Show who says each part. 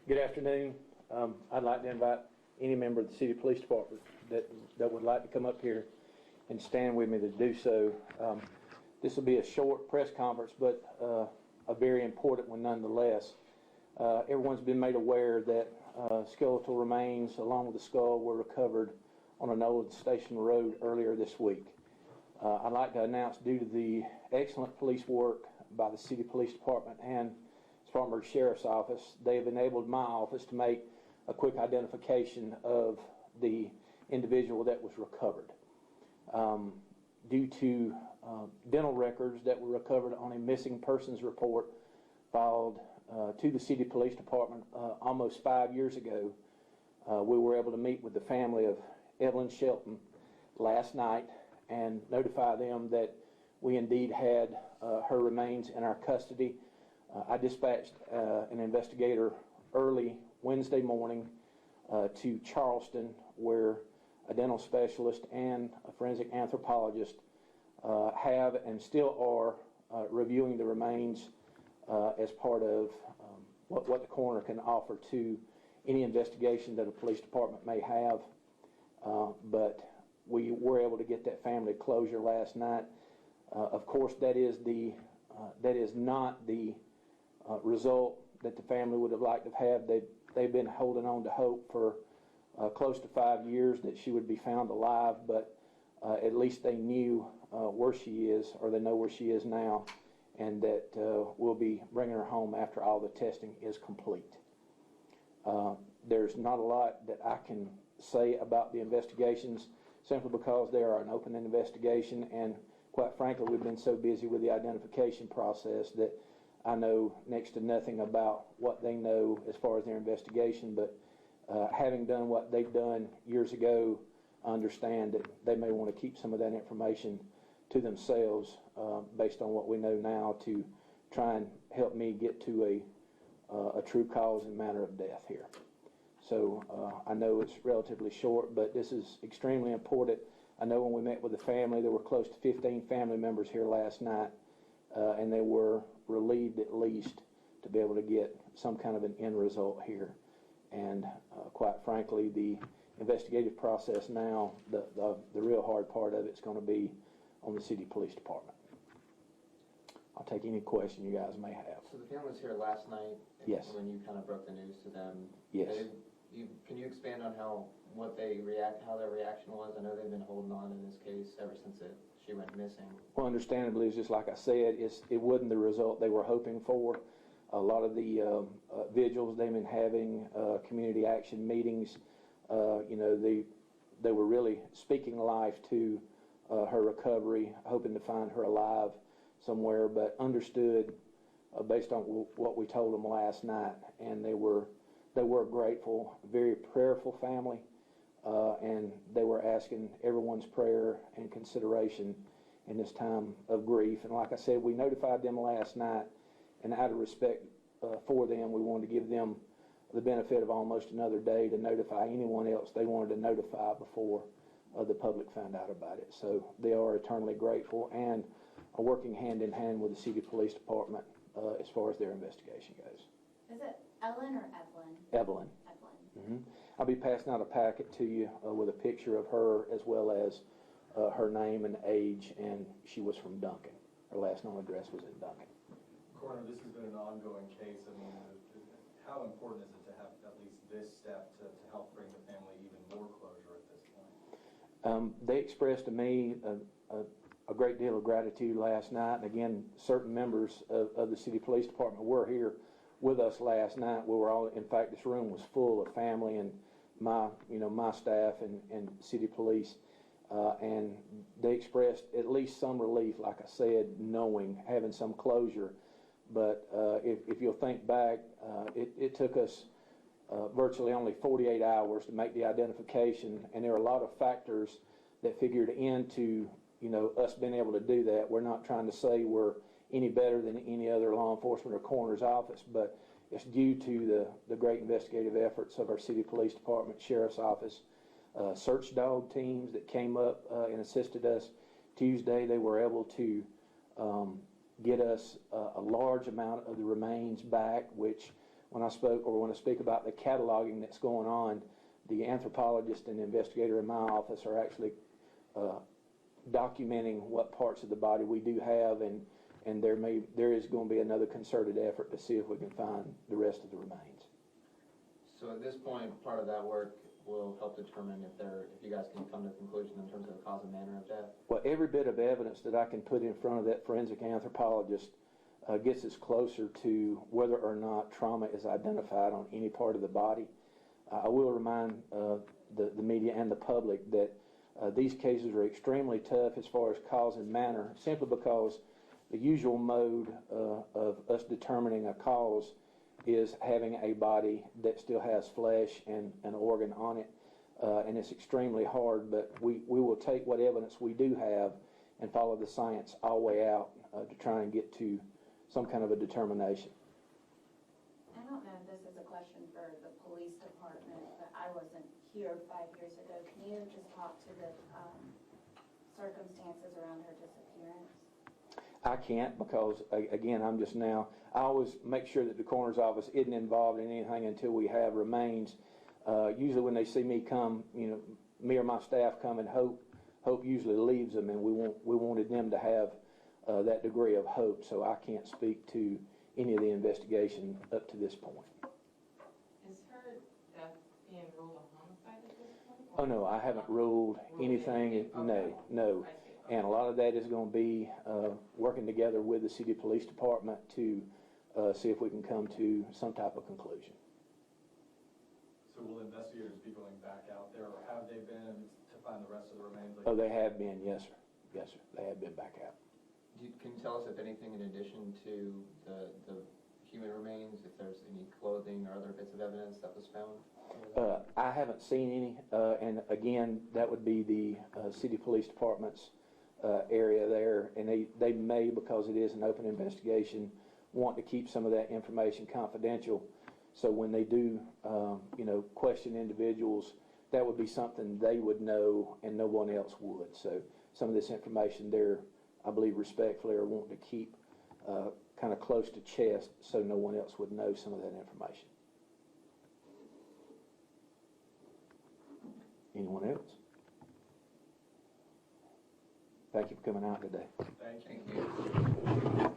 Speaker 1: Good afternoon. I'd like to invite any member of the City Police Department that would like to come up here and stand with me to do so. This will be a short press conference, but a very important one nonetheless. Everyone's been made aware that skeletal remains along with the skull were recovered on an old station road earlier this week. I'd like to announce, due to the excellent police work by the City Police Department and Spartanburg Sheriff's Office, they have enabled my office to make a quick identification of the individual that was recovered. Due to dental records that were recovered on a missing persons report filed to the City Police Department almost 5 years ago, we were able to meet with the family of Evelyn Shelton last night and notify them that we indeed had her remains in our custody. I dispatched an investigator early Wednesday morning to Charleston, where a dental specialist and a forensic anthropologist have and still are reviewing the remains as part of what the coroner can offer to any investigation that a police department may have. But we were able to get that family closure last night. Of course, that is not the result that the family would have liked to have. They've been holding on to hope for close to 5 years that she would be found alive, but at least they knew where she is, or they know where she is now, and that we'll be bringing her home after all the testing is complete. There's not a lot that I can say about the investigations, simply because they are an open investigation, and quite frankly, we've been so busy with the identification process that I know next to nothing about what they know as far as their investigation. But having done what they've done years ago, I understand that they may want to keep some of that information to themselves based on what we know now, to try and help me get to a true cause and manner of death here. So I know it's relatively short, but this is extremely important. I know when we met with the family, there were close to 15 family members here last night, and they were relieved at least to be able to get some kind of an end result here. And quite frankly, the investigative process now, the real hard part of it's going to be on the City Police Department. I'll take any question you guys may have.
Speaker 2: So the family was here last night.
Speaker 1: Yes.
Speaker 2: When you kind of broke the news to them.
Speaker 1: Yes.
Speaker 2: Can you expand on how their reaction was? I know they've been holding on in this case ever since she went missing.
Speaker 1: Well, understandably, it's just like I said, it wasn't the result they were hoping for. A lot of the vigils they've been having, community action meetings, they were really speaking life to her recovery, hoping to find her alive somewhere, but understood based on what we told them last night, and they were grateful, very prayerful family, and they were asking everyone's prayer and consideration in this time of grief. And like I said, we notified them last night, and out of respect for them, we wanted to give them the benefit of almost another day to notify anyone else they wanted to notify before the public found out about it. So they are eternally grateful and are working hand in hand with the City Police Department as far as their investigation goes.
Speaker 3: Is it Ellen or Evelyn?
Speaker 1: Evelyn.
Speaker 3: Evelyn.
Speaker 1: Mm-hmm. I'll be passing out a packet to you with a picture of her, as well as her name and age, and she was from Duncan. Her last known address was in Duncan.
Speaker 4: Coroner, this has been an ongoing case. I mean, how important is it to have at least this step to help bring the family even more closure at this point?
Speaker 1: They expressed to me a great deal of gratitude last night, and again, certain members of the City Police Department were here with us last night. We were all, in fact, this room was full of family and my staff and City Police, and they expressed at least some relief, like I said, knowing, having some closure. But if you'll think back, it took us virtually only 48 hours to make the identification, and there are a lot of factors that figured into us being able to do that. We're not trying to say we're any better than any other law enforcement or coroner's office, but it's due to the great investigative efforts of our City Police Department, Sheriff's Office, search dog teams that came up and assisted us. Tuesday, they were able to get us a large amount of the remains back, which when I speak about the cataloging that's going on, the anthropologist and investigator in my office are actually documenting what parts of the body we do have, and there is going to be another concerted effort to see if we can find the rest of the remains.
Speaker 2: So at this point, part of that work will help determine if you guys can come to a conclusion in terms of the cause and manner of death?
Speaker 1: Well, every bit of evidence that I can put in front of that forensic anthropologist gets us closer to whether or not trauma is identified on any part of the body. I will remind the media and the public that these cases are extremely tough as far as cause and manner, simply because the usual mode of us determining a cause is having a body that still has flesh and an organ on it, and it's extremely hard, but we will take what evidence we do have and follow the science all the way out to try and get to some kind of a determination.
Speaker 3: I don't know if this is a question for the police department, but I wasn't here 5 years ago. Can you just talk to the circumstances around her disappearance?
Speaker 1: I can't because, again, I always make sure that the coroner's office isn't involved in anything until we have remains. Usually when they see me come, me or my staff come, and Hope usually leaves them, and we wanted them to have that degree of hope, so I can't speak to any of the investigation up to this point.
Speaker 5: Is her death being ruled a homicide at this point?
Speaker 1: Oh no, I haven't ruled anything, no. And a lot of that is going to be working together with the city police department to see if we can come to some type of conclusion.
Speaker 4: So will investigators be going back out there, or have they been, to find the rest of the remains?
Speaker 1: Oh, they have been, yes sir. Yes sir, they have been back out.
Speaker 2: Can you tell us if anything in addition to the human remains, if there's any clothing or other bits of evidence that was found?
Speaker 1: I haven't seen any, and again, that would be the city police department's area there, and they may, because it is an open investigation, want to keep some of that information confidential. So when they do, question individuals, that would be something they would know and no one else would. So some of this information they're, I believe, respectfully are wanting to keep kind of close to chest so no one else would know some of that information. Anyone else? Thank you for coming out today.
Speaker 4: Thank you.
Speaker 2: Thank you.